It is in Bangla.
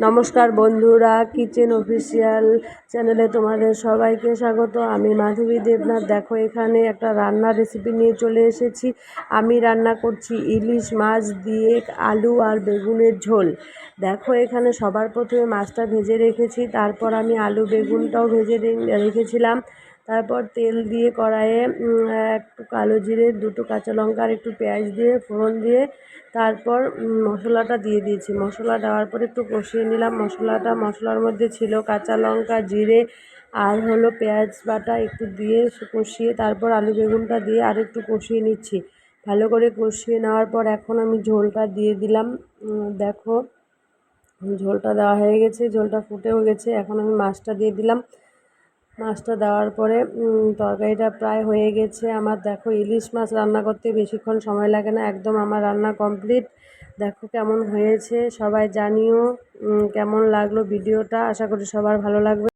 নমস্কার বন্ধুরা, কিচেন অফিসিয়াল চ্যানেলে তোমাদের সবাইকে স্বাগত। আমি মাধবী দেবনাথ। দেখো, এখানে একটা রান্নার রেসিপি নিয়ে চলে এসেছি। আমি রান্না করছি ইলিশ মাছ দিয়ে আলু আর বেগুনের ঝোল। দেখো, এখানে সবার প্রথমে মাছটা ভেজে রেখেছি, তারপর আমি আলু বেগুনটাও ভেজে রেখেছিলাম। তারপর তেল দিয়ে কড়াইয়ে একটু কালো জিরে, দুটো কাঁচা লঙ্কা আর একটু পেঁয়াজ দিয়ে ফোড়ন দিয়ে তারপর মশলাটা দিয়ে দিয়েছি। মশলা দেওয়ার পর একটু কষিয়ে নিলাম। মশলার মধ্যে ছিল কাঁচা লঙ্কা, জিরে আর পেঁয়াজ বাটা একটু দিয়ে কষিয়ে তারপর আলু বেগুনটা দিয়ে আর একটু কষিয়ে নিচ্ছি। ভালো করে কষিয়ে নেওয়ার পর এখন আমি ঝোলটা দিয়ে দিলাম। দেখো, ঝোলটা দেওয়া হয়ে গেছে, ঝোলটা ফুটেও গেছে। এখন আমি মাছটা দিয়ে দিলাম। মাছটা দেওয়ার পরে তরকারিটা প্রায় হয়ে গেছে আমার। দেখো, ইলিশ মাছ রান্না করতে বেশিক্ষণ সময় লাগে না, একদম আমার রান্না কমপ্লিট। দেখো কেমন হয়েছে, সবাই জানিও কেমন লাগলো ভিডিওটা। আশা করি সবার ভালো লাগবে।